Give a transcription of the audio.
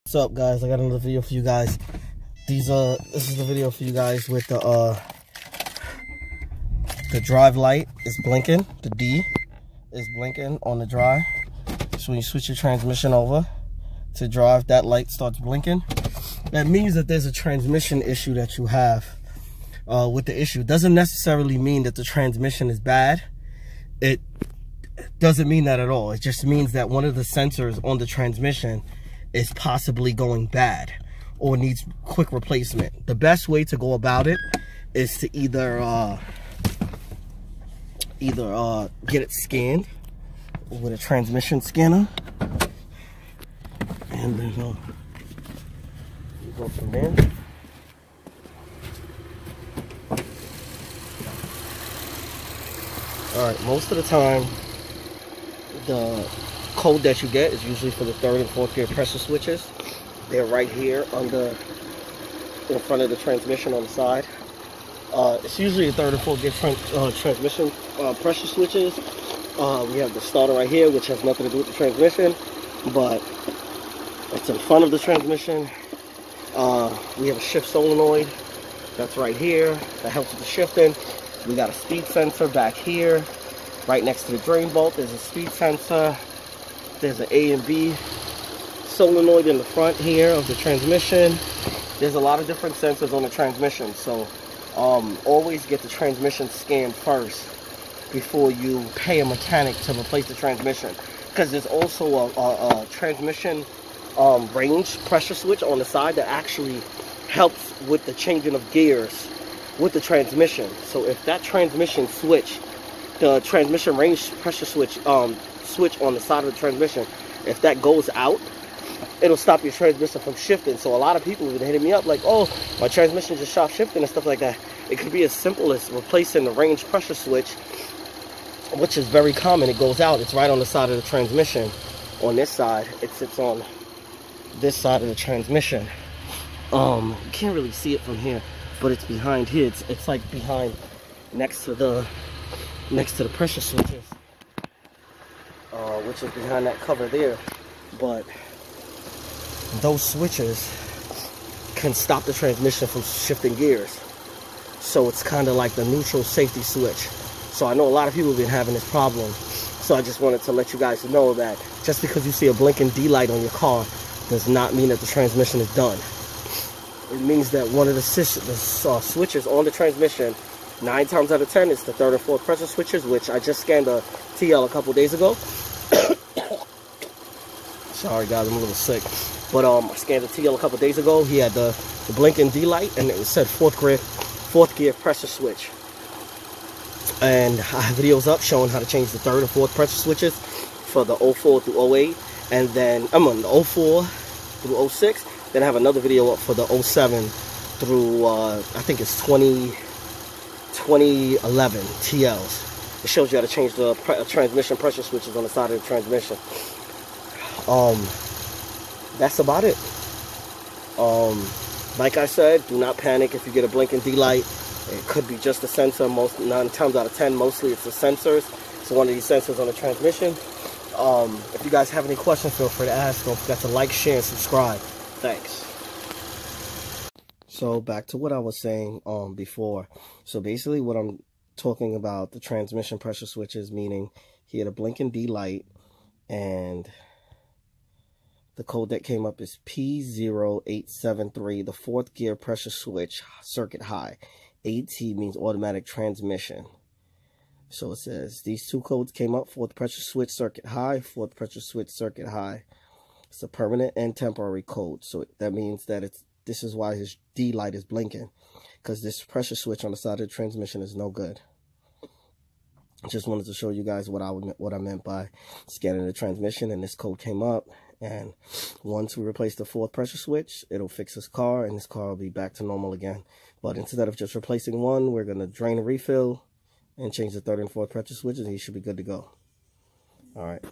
What's up, guys? I got another video for you guys. This is the video for you guys with the drive light is blinking. The D is blinking on the drive. So when you switch your transmission over to drive, that light starts blinking. That means that there's a transmission issue that you have with the issue. Doesn't necessarily mean that the transmission is bad. It doesn't mean that at all. It just means that one of the sensors on the transmission is possibly going bad or needs quick replacement. The best way to go about it is to either get it scanned with a transmission scanner, and then you go from there. Alright, most of the time the code that you get is usually for the third and fourth gear pressure switches. They're right here in front of the transmission on the side. It's usually the third and fourth gear transmission pressure switches. We have the starter right here, which has nothing to do with the transmission, but it's in front of the transmission. We have a shift solenoid that's right here that helps with the shifting. We got a speed sensor back here, right next to the drain bolt. There's a speed sensor. There's an A and B solenoid in the front here of the transmission. There's a lot of different sensors on the transmission, so always get the transmission scanned first before you pay a mechanic to replace the transmission, because there's also a transmission range pressure switch on the side that actually helps with the changing of gears with the transmission. So if that transmission switch, the transmission range pressure switch switch on the side of the transmission, if that goes out, it'll stop your transmission from shifting. So a lot of people have been hitting me up like, oh, my transmission just stopped shifting and stuff like that. It could be as simple as replacing the range pressure switch, which is very common. It goes out, it's right on the side of the transmission. On this side, it sits on this side of the transmission. You can't really see it from here, but it's behind here. It's like behind, next to the pressure switches, which is behind that cover there. But those switches can stop the transmission from shifting gears. So it's kind of like the neutral safety switch. So I know a lot of people have been having this problem. So I just wanted to let you guys know that just because you see a blinking D light on your car does not mean that the transmission is done. It means that one of the switches on the transmission, 9 times out of 10, it's the third and fourth pressure switches, which I just scanned a TL a couple days ago. Sorry guys, I'm a little sick. But I scanned the TL a couple days ago. He had the blinking D light, and it said fourth gear pressure switch. And I have videos up showing how to change the third and fourth pressure switches for the 04 through 08, and then I'm on the 04 through 06. Then I have another video up for the 07 through I think it's 2011 TLs. It shows you how to change the transmission pressure switches on the side of the transmission. That's about it. Like I said, do not panic if you get a blinking D light. It could be just a sensor. 9 times out of 10, mostly it's the sensors. It's one of these sensors on the transmission. If you guys have any questions, feel free to ask. Don't forget to like, share, and subscribe. Thanks. So back to what I was saying before. So basically what I'm talking about, the transmission pressure switches, meaning he had a blinking D light, and the code that came up is P0873, the fourth gear pressure switch, circuit high. AT means automatic transmission. So it says these two codes came up: fourth pressure switch, circuit high, fourth pressure switch, circuit high. It's a permanent and temporary code. So that means that this is why his D light is blinking, because this pressure switch on the side of the transmission is no good. Just wanted to show you guys what I meant by scanning the transmission, and this code came up. And once we replace the fourth pressure switch, it'll fix this car, and this car will be back to normal again. But instead of just replacing one, we're going to drain and refill and change the third and fourth pressure switches, and he should be good to go. All right.